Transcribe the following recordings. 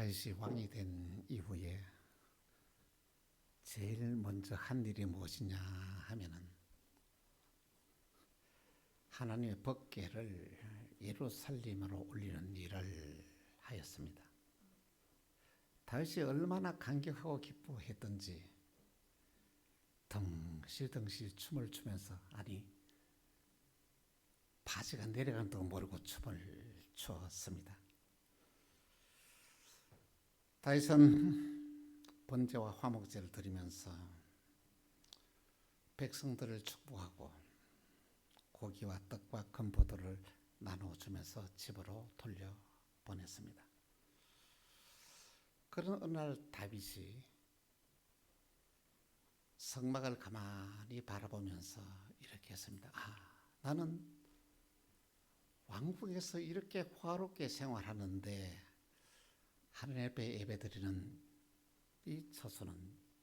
다윗이 왕이 된 이후에 제일 먼저 한 일이 무엇이냐 하면은 하나님의 법궤를 예루살렘으로 올리는 일을 하였습니다. 다윗이 얼마나 감격하고 기뻐했던지 덩실덩실 춤을 추면서 바지가 내려간 도 모르고 춤을 추었습니다. 다윗은 번제와 화목제를 드리면서 백성들을 축복하고 고기와 떡과 건포도를 나눠주면서 집으로 돌려보냈습니다. 그런 어느 날 다윗이 성막을 가만히 바라보면서 이렇게 했습니다. 나는 왕궁에서 이렇게 화롭게 생활하는데 하나님 앞에 예배드리는 이 처소는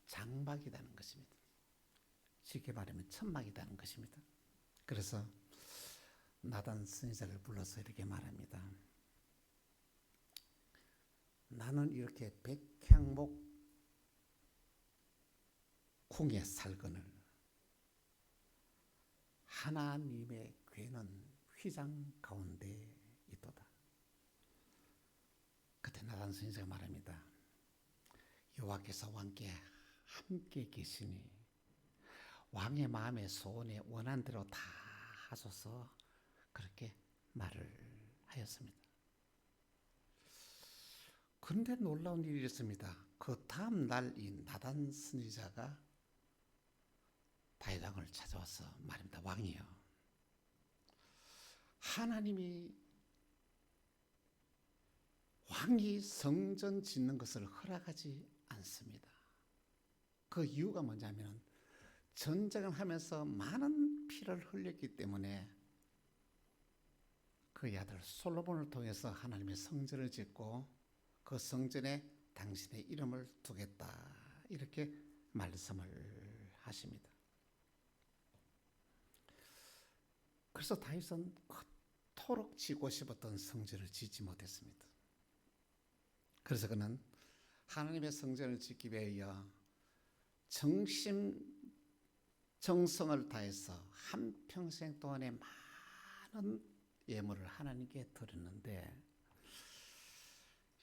장막이라는 것입니다. 쉽게 말하면 천막이라는 것입니다. 그래서 나단 선지자를 불러서 이렇게 말합니다. 나는 이렇게 백향목 궁에 살거늘 하나님의 궤는 휘장 가운데 있도다. 그때 나단 선지자가 말합니다. 여호와께서 왕께 함께 계시니 왕의 마음의 소원에 원한 대로 다 하소서, 그렇게 말을 하였습니다. 그런데 놀라운 일이 있었습니다. 그 다음 날 이 나단 선지자가 다윗 왕을 찾아와서 말합니다. 왕이여, 하나님이 왕이 성전 짓는 것을 허락하지 않습니다. 그 이유가 뭐냐면 전쟁을 하면서 많은 피를 흘렸기 때문에 그 아들 솔로몬을 통해서 하나님의 성전을 짓고 그 성전에 당신의 이름을 두겠다, 이렇게 말씀을 하십니다. 그래서 다윗은 그토록 지고 싶었던 성전을 짓지 못했습니다. 그래서 그는 하나님의 성전을 짓기 위하여 정성을 다해서 한평생 동안에 많은 예물을 하나님께 드렸는데,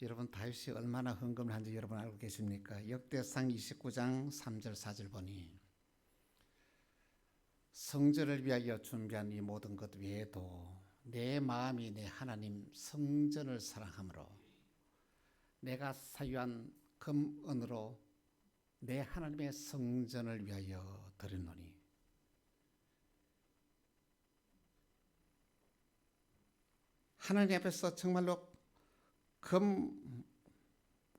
여러분 다윗이 얼마나 헌금을 한지 여러분 알고 계십니까? 역대상 29장 3절 4절 보니 성전을 위하여 준비한 이 모든 것 외에도 내 마음이 내 하나님 성전을 사랑하므로 내가 사유한 금은으로 내 하나님의 성전을 위하여 드렸노니 하나님 앞에서 정말로 금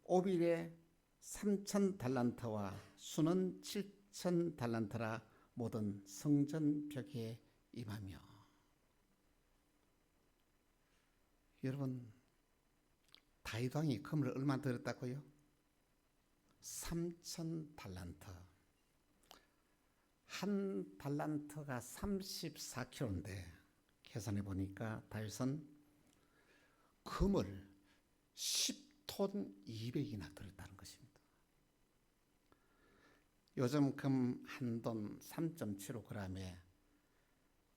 오빌에 3,000달란트와 수는 7,000달란트라 모든 성전 벽에 임하며, 여러분 다윗 왕이 금을 얼마 들였다고요? 3,000달란트. 한 달란트가 34kg인데 계산해 보니까 다윗은 금을 10톤 200이나 들었다는 것입니다. 요즘 금 한 돈 3.75g에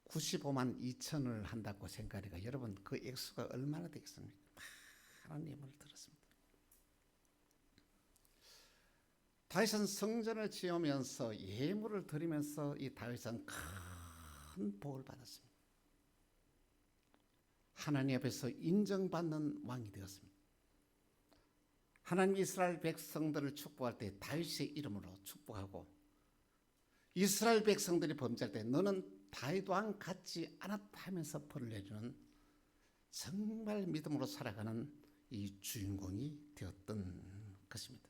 95만 2천을 한다고 생각하니까 여러분 그 액수가 얼마나 되겠습니까? 많은 예물을 들었습니다. 다윗은 성전을 지으면서 예물을 드리면서 이 다윗은 큰 복을 받았습니다. 하나님 앞에서 인정받는 왕이 되었습니다. 하나님 이스라엘 백성들을 축복할 때 다윗의 이름으로 축복하고, 이스라엘 백성들이 범죄할 때 너는 다윗 왕 같지 않았다 하면서 벌을 내주는 정말 믿음으로 살아가는 이 주인공이 되었던 것입니다.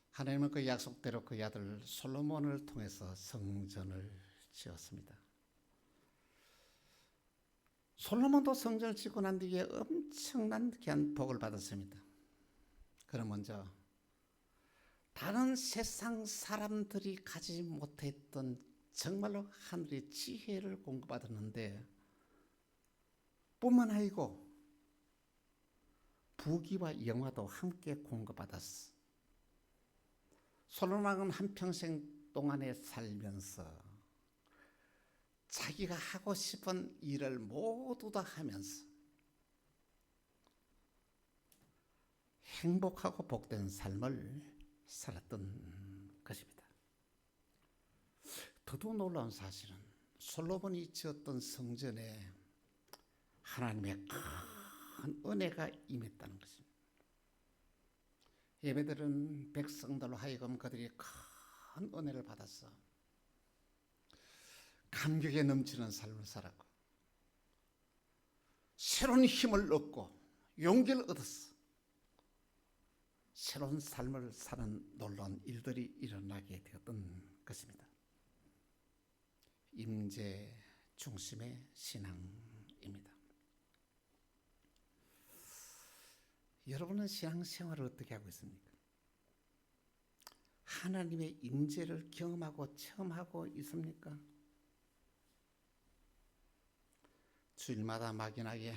하나님은 그 약속대로 그 아들 솔로몬을 통해서 성전을 지었습니다. 솔로몬도 성전을 짓고 난 뒤에 엄청난 귀한 복을 받았습니다. 그럼 먼저 다른 세상 사람들이 가지 못했던 정말로 하늘의 지혜를 공급받았는데, 뿐만 아니고 부귀와 영화도 함께 공급받았어. 솔로몬은 한평생 동안에 살면서 자기가 하고 싶은 일을 모두 다 하면서 행복하고 복된 삶을 살았던 것입니다. 더더욱 놀라운 사실은 솔로몬이 지었던 성전에 하나님의 큰 은혜가 임했다는 것입니다. 예배드리는 백성들로 하여금 그들이 큰 은혜를 받았어. 감격에 넘치는 삶을 살았고 새로운 힘을 얻고 용기를 얻었어. 새로운 삶을 사는 놀라운 일들이 일어나게 되었던 것입니다. 임재 중심의 신앙입니다. 여러분은 신앙생활을 어떻게 하고 있습니까? 하나님의 임재를 경험하고 체험하고 있습니까? 주일마다 막연하게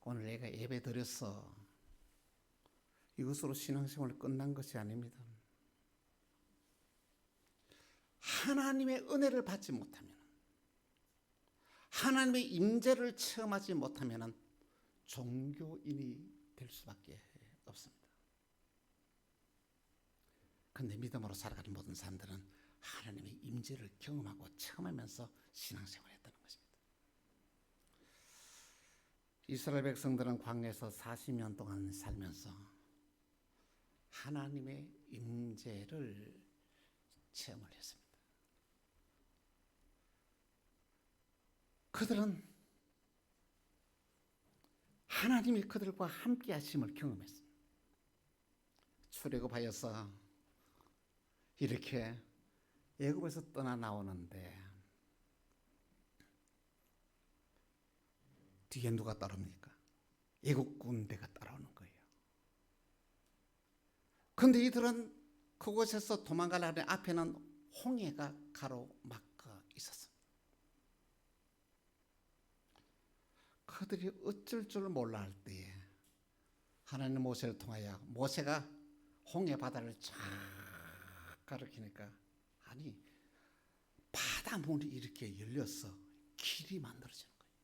오늘 내가 예배 드렸어, 이것으로 신앙생활이 끝난 것이 아닙니다. 하나님의 은혜를 받지 못하면, 하나님의 임재를 체험하지 못하면 종교인이 될 수밖에 없습니다. 그런데 믿음으로 살아가는 모든 사람들은 하나님의 임재를 경험하고 체험하면서 신앙생활을 했다는 것입니다. 이스라엘 백성들은 광야에서 40년 동안 살면서 하나님의 임재를 체험을 했습니다. 그들은 하나님이 그들과 함께 하심을 경험했습니다. 출애굽하여서 이렇게 애굽에서 떠나 나오는데 뒤에 누가 따릅니까? 애국 군대가 따라오는 거예요. 그런데 이들은 그곳에서 도망가려는 앞에는 홍해가 가로막혀 있었습니다. 그들이 어쩔 줄 몰라 할 때에 하나님 모세를 통하여 모세가 홍해 바다를 쫙 가리키니까 아니 바다 문이 이렇게 열려서 길이 만들어지는 거예요.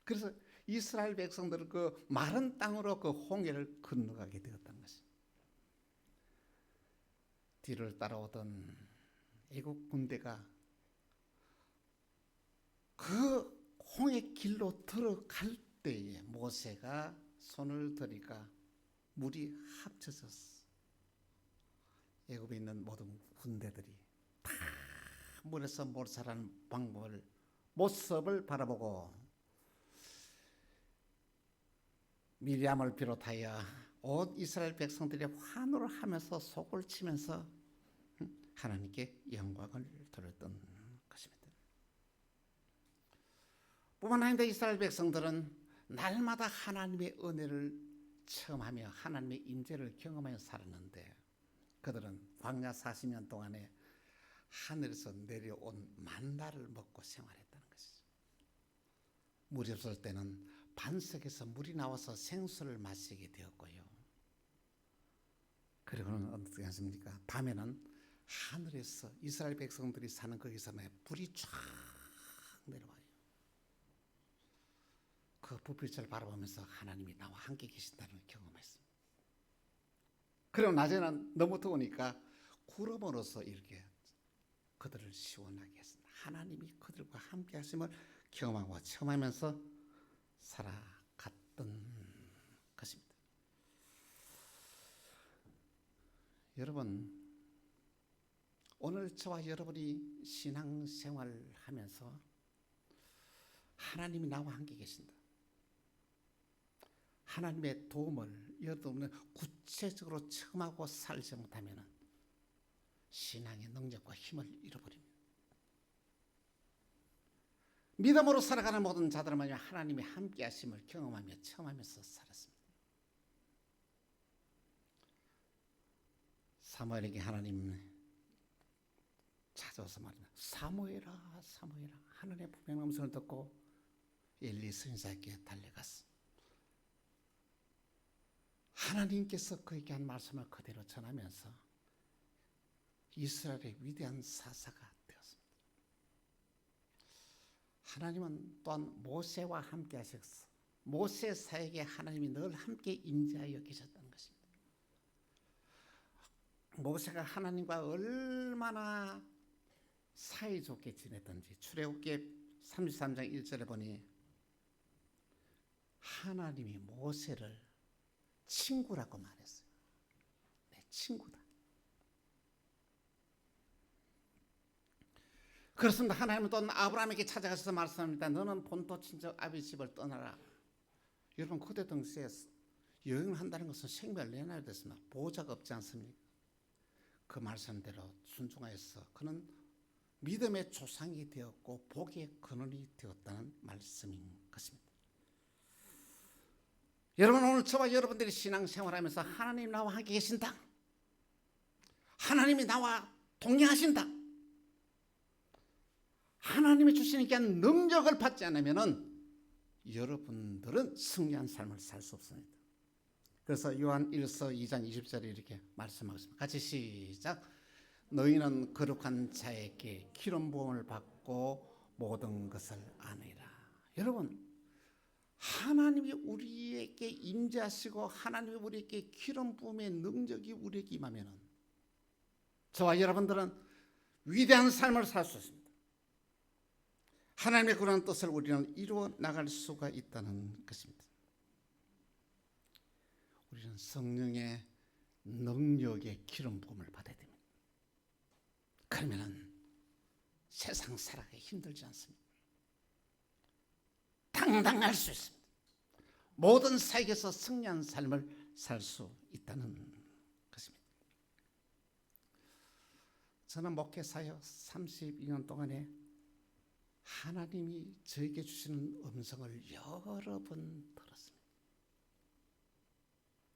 그래서 이스라엘 백성들은 그 마른 땅으로 그 홍해를 건너가게 되었다는 것입니다. 뒤를 따라오던 애국 군대가 그 홍해 길로 들어갈 때에 모세가 손을 드니까 물이 합쳐졌어. 애굽에 있는 모든 군대들이 다 물에서 몰살하는 방법을 모습을 바라보고 미리암을 비롯하여 온 이스라엘 백성들이 환호를 하면서 속을 치면서 하나님께 영광을 돌렸던 것입니다. 뿐만 아니라 이스라엘 백성들은 날마다 하나님의 은혜를 체험하며 하나님의 임재를 경험하여 살았는데 그들은 광야 40년 동안에 하늘에서 내려온 만나를 먹고 생활했다는 것이죠. 물이 없을 때는 반석에서 물이 나와서 생수를 마시게 되었고요. 그리고는 어떻게 하십니까? 밤에는 하늘에서 이스라엘 백성들이 사는 거기서 불이 쫙 내려와요. 그 불빛을 바라보면서 하나님이 나와 함께 계신다는 걸 경험했습니다. 그리고 낮에는 너무 더우니까 구름으로서 이렇게 그들을 시원하게 했습니다. 하나님이 그들과 함께 하심을 경험하고 체험하면서 살아갔던 것입니다. 여러분, 오늘 저와 여러분이 신앙생활을 하면서 하나님이 나와 함께 계신다, 하나님의 도움을 여러분은 구체적으로 체험하고 살지 못하면 신앙의 능력과 힘을 잃어버립니다. 믿음으로 살아가는 모든 자들은 하나님의 함께 하심을 경험하며 체험하면서 살았습니다. 사무엘에게 하나님 찾아와서 말합니다. 사무엘아, 사무엘아. 하늘의 분명한 음성을 듣고 엘리 선지자에게 달려갔어. 하나님께서 그에게 한 말씀을 그대로 전하면서 이스라엘의 위대한 사사가 되었습니다. 하나님은 또한 모세와 함께 하셨어. 모세 사역에 하나님이 늘 함께 임재하여 계셨다는 것입니다. 모세가 하나님과 얼마나 사이좋게 지냈던지 출애굽기 33장 1절에 보니 하나님이 모세를 친구라고 말했어요. 내 친구다. 그렇습니다. 하나님은 또 아브라함에게 찾아가셔서 말씀합니다. 너는 본토 친척 아비 집을 떠나라. 여러분 그때 당시에 여행을 한다는 것은 생명을 내놔야 됐습니다. 보호자가 없지 않습니까? 그 말씀대로 순종하여서 그는 믿음의 조상이 되었고 복의 근원이 되었다는 말씀인 것입니다. 여러분 오늘 저와 여러분들이 신앙생활하면서 하나님 나와 함께 계신다. 하나님이 나와 동행하신다. 하나님이 주시는 귀한 능력을 받지 않으면 여러분들은 승리한 삶을 살 수 없습니다. 그래서 요한 1서 2장 20절에 이렇게 말씀하겠습니다. 같이 시작. 너희는 거룩한 자에게 기름 부음을 받고 모든 것을 아느니라. 여러분 하나님이 우리에게 임재하시고 하나님이 우리에게 기름 부음의 능력이 우리에게 임하면 저와 여러분들은 위대한 삶을 살 수 있습니다. 하나님의 그런 뜻을 우리는 이루어 나갈 수가 있다는 것입니다. 우리는 성령의 능력의 기름 부음을 받아야 됩니다. 그러면 세상 살아가기 힘들지 않습니다. 당당할 수 있습니다. 모든 사역에서 승리한 삶을 살 수 있다는 것입니다. 저는 목회 사역 32년 동안에 하나님이 저에게 주시는 음성을 여러 번 들었습니다.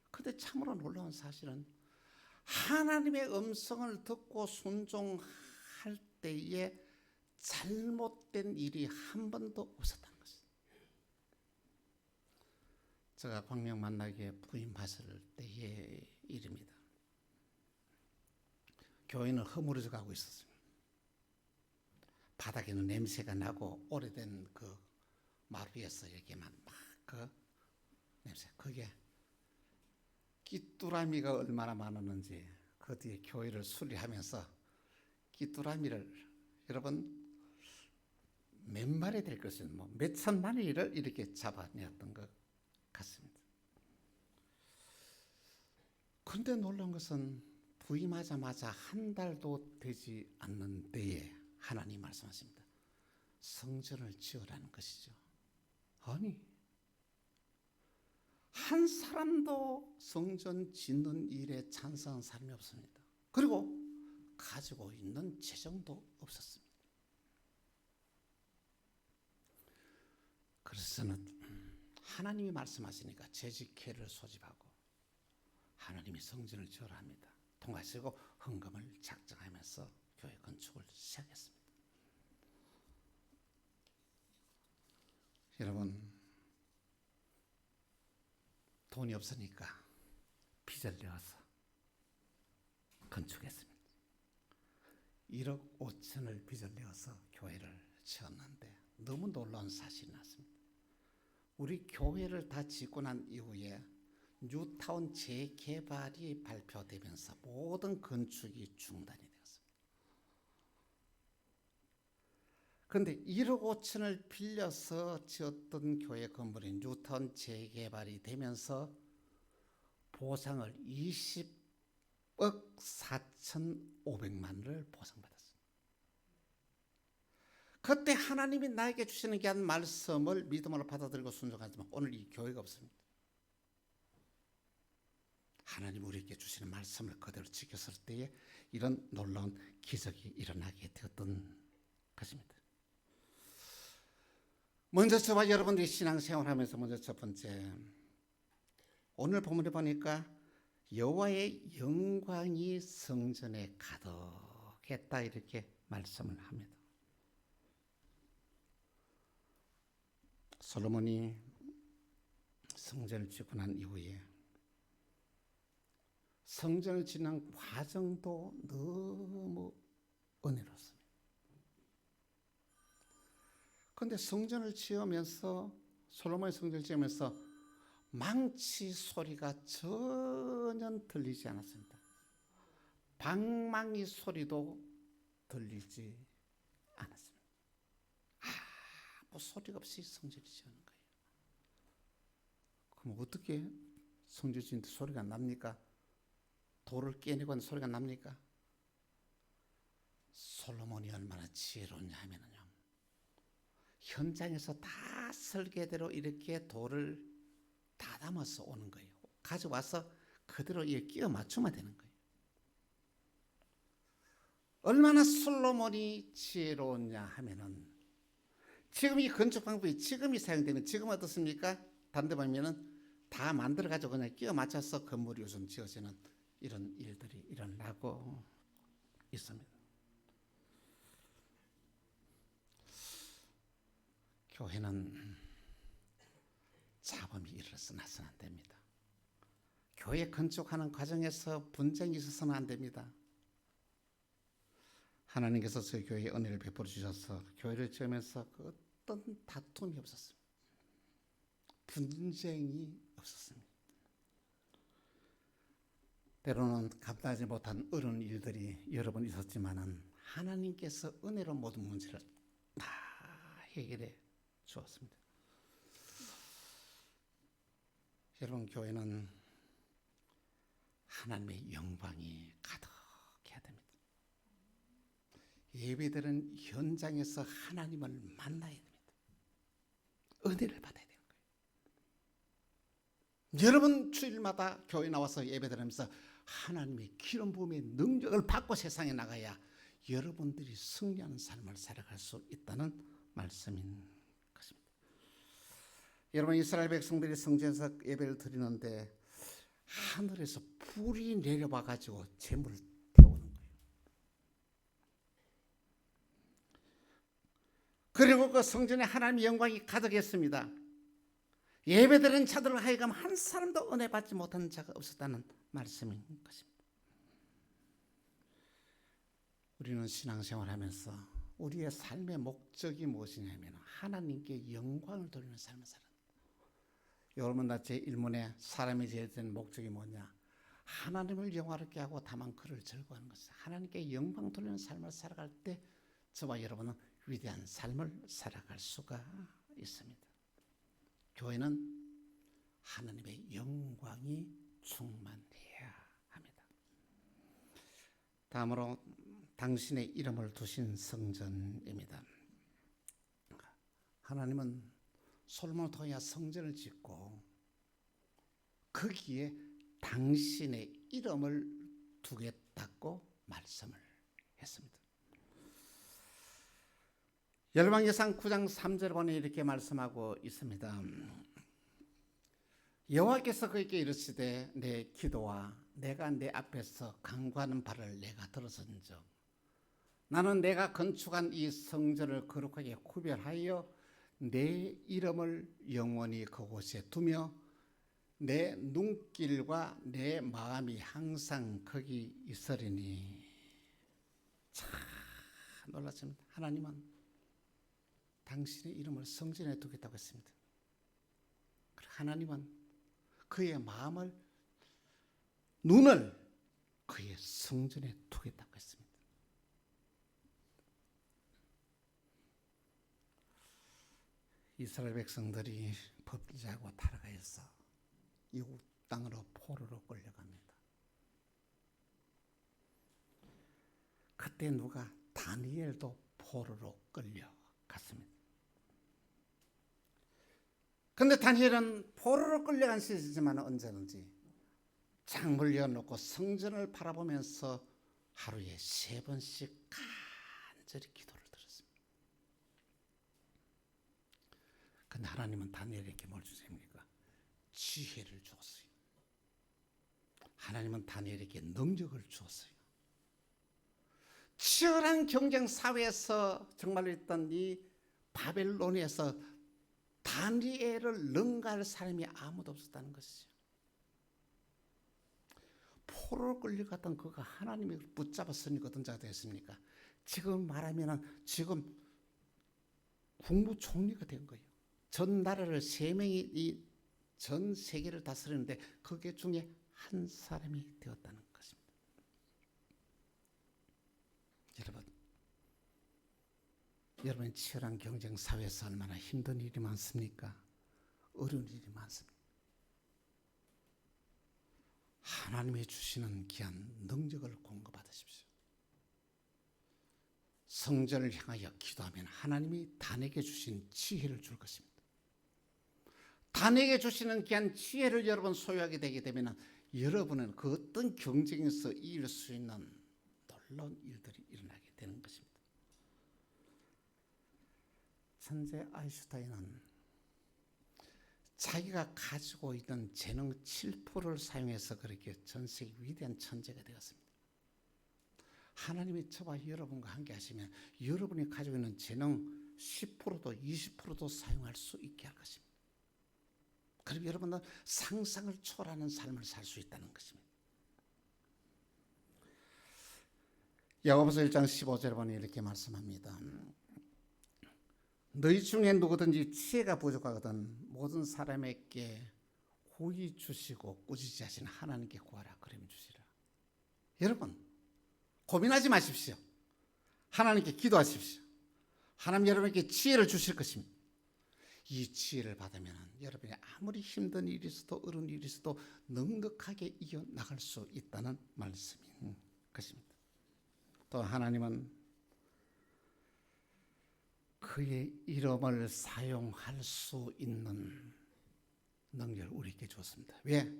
그런데 참으로 놀라운 사실은 하나님의 음성을 듣고 순종할 때에 잘못된 일이 한 번도 없었다는 것입니다. 제가 광명 만나기에 부임했을 때의 일입니다. 교회는 허물어져 가고 있었습니다. 바닥에는 냄새가 나고 오래된 그 마루에서 여기만 막 그 냄새, 그게 귀뚜라미가 얼마나 많았는지 그 뒤에 교회를 수리하면서 귀뚜라미를 여러분 몇 마리 될 것은 뭐 몇천 마리를 이렇게 잡아내었던 것 같습니다. 그런데 놀라운 것은 부임하자마자 한 달도 되지 않는 때에 하나님 말씀하십니다. 성전을 지으라는 것이죠. 아니 한 사람도 성전 짓는 일에 찬성한 사람이 없습니다. 그리고 가지고 있는 재정도 없었습니다. 그래서 저는 하나님이 말씀하시니까 재직회를 소집하고 하나님이 성전을 지으라 합니다. 통하시고 헌금을 작정하면서 교회 건축을 시작했습니다. 여러분 돈이 없으니까 빚을 내어서 건축했습니다. 1억 5천을 빚을 내어서 교회를 지었는데 너무 놀라운 사실이 났습니다. 우리 교회를 다 짓고 난 이후에 뉴타운 재개발이 발표되면서 모든 건축이 중단이 되었습니다. 그런데 1억 5천을 빌려서 지었던 교회 건물인 뉴타운 재개발이 되면서 보상을 20억 4,500만을 보상받았습니다. 그때 하나님이 나에게 주시는 귀한 말씀을 믿음으로 받아들이고 순종하지만 오늘 이 교회가 없습니다. 하나님 우리에게 주시는 말씀을 그대로 지켰을 때에 이런 놀라운 기적이 일어나게 되었던 것입니다. 먼저 저와 여러분들이 신앙생활하면서 먼저 첫 번째, 오늘 본문에 보니까 여호와의 영광이 성전에 가득했다 이렇게 말씀을 합니다. 솔로몬이 성전을 짓고 난 이후에 성전을 짓는 과정도 너무 은혜롭습니다. 그런데 성전을 지으면서 솔로몬의 성전을 지으면서 망치 소리가 전혀 들리지 않았습니다. 방망이 소리도 들리지 않았습니다. 아무 소리가 없이 성전을 지은 거예요. 그럼 어떻게 성전 지는데 소리가 납니까? 돌을 깨내고 하는 소리가 납니까? 솔로몬이 얼마나 지혜로웠냐 하면요, 현장에서 다 설계대로 이렇게 돌을 다 담아서 오는 거예요. 가져와서 그대로 끼워 맞추면 되는 거예요. 얼마나 솔로몬이 지혜로웠냐 하면은, 지금 이 건축 방법이 지금이 사용되면 지금 어떻습니까? 다른 데 보면은 다 만들어 가지고 그냥 끼워 맞춰서 건물이 요즘 지어지는 이런 일들이 일어나고 있습니다. 교회는 자범이 일어나서는 안 됩니다. 교회 건축하는 과정에서 분쟁이 있어서는 안 됩니다. 하나님께서 저희 교회에 은혜를 베풀어 주셔서 교회를 지으면서 어떤 다툼이 없었습니다. 분쟁이 없었습니다. 때로는 감당하지 못한 어려운 일들이 여러 번 있었지만은 하나님께서 은혜로 모든 문제를 다 해결해 주었습니다. 여러분, 교회는 하나님의 영광이 가득해야 됩니다. 예배들은 현장에서 하나님을 만나야 됩니다. 은혜를 받아야 되는 거예요. 여러분 주일마다 교회 나와서 예배드리면서 하나님의 기름 부음의 능력을 받고 세상에 나가야 여러분들이 승리하는 삶을 살아갈 수 있다는 말씀인 것입니다. 여러분, 이스라엘 백성들이 성전에서 예배를 드리는데 하늘에서 불이 내려와 가지고 재물을 태우는 거예요. 그리고 그 성전에 하나님의 영광이 가득했습니다. 예배드리는 자들을 하여금 한 사람도 은혜 받지 못한 자가 없었다는 말씀인 것입니다. 우리는 신앙생활하면서 우리의 삶의 목적이 무엇이냐면 하나님께 영광을 돌리는 삶을 살아요. 여러분, 나 제1문에 사람이 지어야 되는 목적이 뭐냐? 하나님을 영화롭게 하고 다만 그를 즐거워하는 것이다. 하나님께 영광 돌리는 삶을 살아갈 때 저와 여러분은 위대한 삶을 살아갈 수가 있습니다. 교회는 하나님의 영광이 충만해야 합니다. 다음으로 당신의 이름을 두신 성전입니다. 하나님은 솔로몬을 통해 성전을 짓고 거기에 당신의 이름을 두겠다고 말씀을 했습니다. 열왕기상 9장 3절 보니 이렇게 말씀하고 있습니다. 여호와께서 그에게 이르시되 내 기도와 내가 내 앞에서 간구하는 바를 내가 들었은즉 나는 내가 건축한 이 성전을 거룩하게 구별하여 내 이름을 영원히 그곳에 두며 내 눈길과 내 마음이 항상 거기 있으리니. 참 놀랐습니다. 하나님은 당신의 이름을 성전에 두겠다고 했습니다. 하나님은 그의 마음을, 눈을 그의 성전에 두겠다고 했습니다. 이스라엘 백성들이 범죄하고 타락하여서 이웃 땅으로 포로로 끌려갑니다. 그때 누가? 다니엘도 포로로 끌려갔습니다. 그런데 다니엘은 포로로 끌려간 시절이지만 언제든지 창문을 열어놓고 성전을 바라보면서 하루에 3번씩 간절히 기도를 드렸습니다. 그런데 하나님은 다니엘에게 뭘 주십니까? 지혜를 주었어요. 하나님은 다니엘에게 능력을 주었어요. 치열한 경쟁 사회에서 정말로 있던 이 바벨론에서 다니엘을 능가할 사람이 아무도 없었다는 것이죠. 포로로 끌려갔던 그가 하나님이 붙잡았으니 어떤 자가 됐습니까? 지금 말하면 지금 국무총리가 된 거예요. 전 나라를 3명이 이 전 세계를 다스리는데 그게 중에 한 사람이 되었다는 것입니다. 여러분 치열한 경쟁 사회에서 얼마나 힘든 일이 많습니까? 어려운 일이 많습니다. 하나님이 주시는 귀한 능력을 공급받으십시오. 성전을 향하여 기도하면 하나님이 단에게 주신 지혜를 줄 것입니다. 단에게 주시는 귀한 지혜를 여러분 소유하게 되게 되면 여러분은 그 어떤 경쟁에서 이길 수 있는 놀라운 일들이 일어나게 되는 것입니다. 천재 아인슈타인은 자기가 가지고 있는 재능 7%를 사용해서 그렇게 전 세계 위대한 천재가 되었습니다. 하나님이 저와 여러분과 함께 하시면 여러분이 가지고 있는 재능 10%도 20%도 사용할 수 있게 할 것입니다. 그럼 여러분은 상상을 초월하는 삶을 살 수 있다는 것입니다. 야고보서 1장 15절에 보니 이렇게 말씀합니다. 너희 중에 누구든지 지혜가 부족하거든 모든 사람에게 호의 주시고 꾸짖지 하시는 하나님께 구하라 그러면 주시라. 여러분 고민하지 마십시오. 하나님께 기도하십시오. 하나님 여러분에게 지혜를 주실 것입니다. 이 지혜를 받으면 여러분이 아무리 힘든 일이 있어도 어려운 일이 있어도 넉넉하게 이겨나갈 수 있다는 말씀인 것입니다. 또 하나님은 그의 이름을 사용할 수 있는 능력을 우리에게 주었습니다. 왜?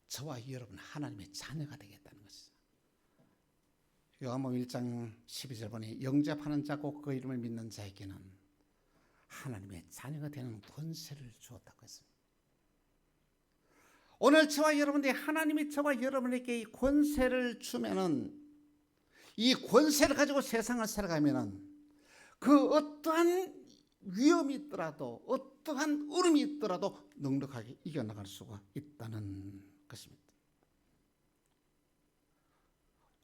저와 여러분 하나님의 자녀가 되겠다는 것이죠. 요한복음 1장 12절 보니 영접하는 자고 그 이름을 믿는 자에게는 하나님의 자녀가 되는 권세를 주었다고 했습니다. 오늘 저와 여러분들이 하나님이 저와 여러분에게 이 권세를 주면은 이 권세를 가지고 세상을 살아가면은 그 어떠한 위험이 있더라도 어떠한 어려움이 있더라도 넉넉하게 이겨나갈 수가 있다는 것입니다.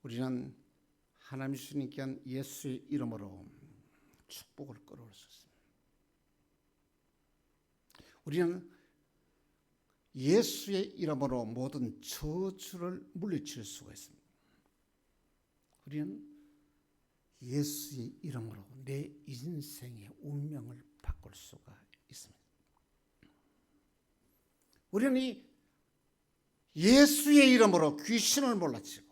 우리는 하나님 주님께 예수의 이름으로 축복을 끌어올 수 있습니다. 우리는 예수의 이름으로 모든 저주를 물리칠 수가 있습니다. 우리는 예수의 이름으로 내 인생의 운명을 바꿀 수가 있습니다. 우리는 이 예수의 이름으로 귀신을 몰아치고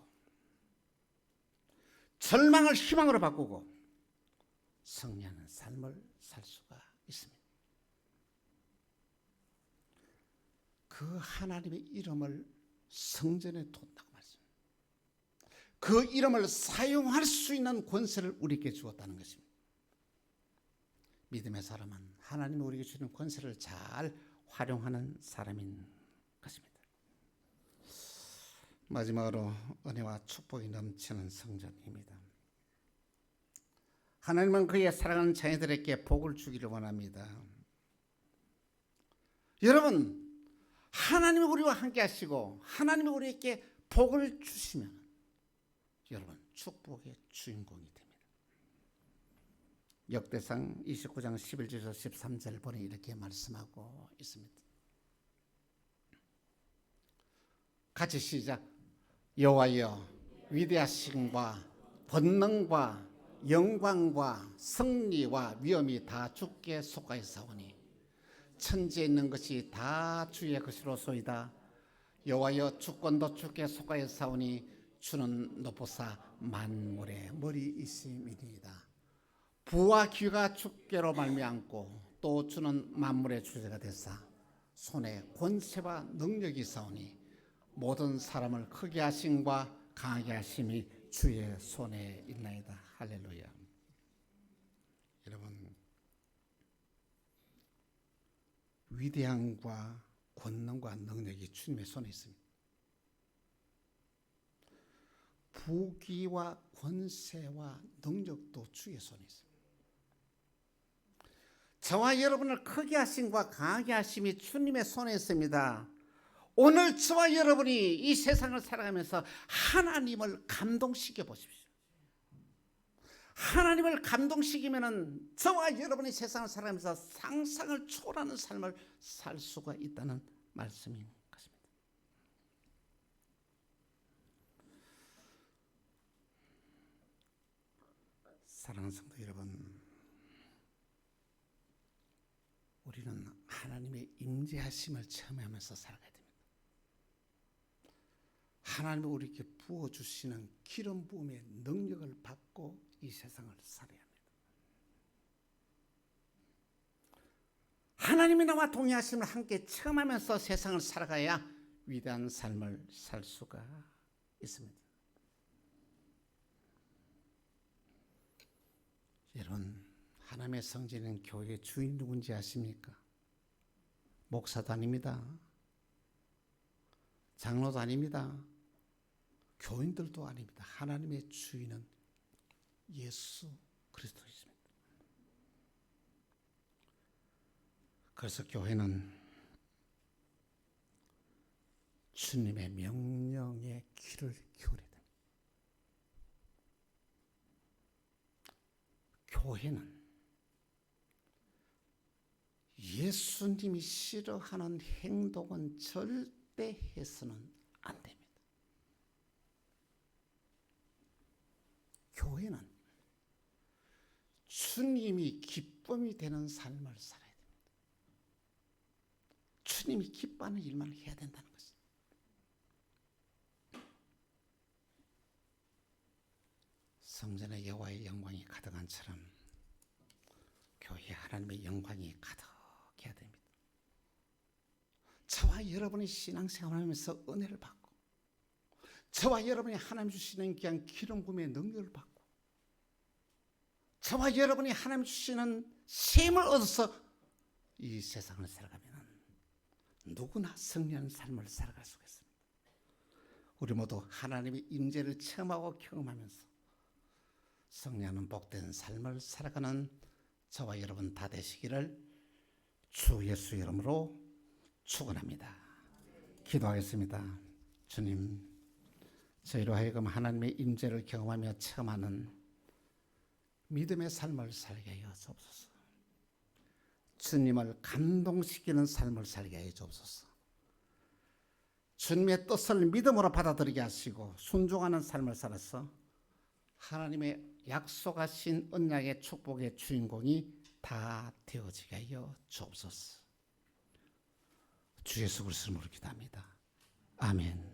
절망을 희망으로 바꾸고 승리하는 삶을 살 수가 있습니다. 그 하나님의 이름을 성전에 뒀다고 말씀합니다. 그 이름을 사용할 수 있는 권세를 우리에게 주었다는 것입니다. 믿음의 사람은 하나님이 우리에게 주는 권세를 잘 활용하는 사람인 것입니다. 마지막으로 은혜와 축복이 넘치는 성전입니다. 하나님은 그의 사랑하는 자녀들에게 복을 주기를 원합니다. 여러분 하나님이 우리와 함께 하시고 하나님이 우리에게 복을 주시면 여러분 축복의 주인공이 됩니다. 역대상 29장 11절에서 13절 보니 이렇게 말씀하고 있습니다. 같이 시작. 여호와여 위대하심과 권능과 영광과 승리와 위엄이 다 주께 속하였사오니 천지에 있는 것이 다 주의 것이로소이다. 여호와여 주권도 주께 속하였사오니 주는 높으사 만물의 머리이심이니이다. 부와 귀가 주께로 말미암고 또 주는 만물의 주제가 되사 손에 권세와 능력이 있사오니 모든 사람을 크게 하심과 강하게 하심이 주의 손에 있나이다. 할렐루야. 여러분 위대함과 권능과 능력이 주님의 손에 있습니다. 부귀와 권세와 능력도 주의 손에 있습니다. 저와 여러분을 크게 하심과 강하게 하심이 주님의 손에 있습니다. 오늘 저와 여러분이 이 세상을 살아가면서 하나님을 감동시켜 보십시오. 하나님을 감동시키면은 저와 여러분이 세상을 살아가면서 상상을 초월하는 삶을 살 수가 있다는 말씀인 것입니다. 사랑하는 성도 여러분, 우리는 하나님의 임재하심을 체험하면서 살아가야 됩니다. 하나님이 우리에게 부어주시는 기름 부음의 능력을 받고 이 세상을 살아야 합니다. 하나님이 나와 동행하심을 함께 체험하면서 세상을 살아가야 위대한 삶을 살 수가 있습니다. 여러분, 하나님의 성전인 교회의 주인 누군지 아십니까? 목사도 아닙니다. 장로도 아닙니다. 교인들도 아닙니다. 하나님의 주인은 예수 그리스도이십니다. 그래서 교회는 주님의 명령에 귀를 기울여야 됩니다. 교회는 예수님이 싫어하는 행동은 절대 해서는 안 됩니다. 교회는 주님이 기쁨이 되는 삶을 살아야 됩니다. 주님이 기뻐하는 일만 해야 된다는 것입니다. 성전에 여호와의 영광이 가득한처럼 교회에 하나님의 영광이 가득해야 됩니다. 저와 여러분이 신앙생활을 하면서 은혜를 받고, 저와 여러분이 하나님 주시는 귀한 기름 부음의 능력을 받고, 저와 여러분이 하나님 주시는 셈을 얻어서 이 세상을 살아가면 누구나 승리하는 삶을 살아갈 수가 있습니다. 우리 모두 하나님의 임재를 체험하고 경험하면서 승리하는 복된 삶을 살아가는 저와 여러분 다 되시기를 주 예수 이름으로 축원합니다. 기도하겠습니다. 주님, 저희로 하여금 하나님의 임재를 경험하며 체험하는 믿음의 삶을 살게 하여 주옵소서. 주님을 감동시키는 삶을 살게 하여 주옵소서. 주님의 뜻을 믿음으로 받아들이게 하시고 순종하는 삶을 살아서 하나님의 약속하신 언약의 축복의 주인공이 다 되어지게 하여 주옵소서. 주 예수 그리스도로 기도합니다. 아멘.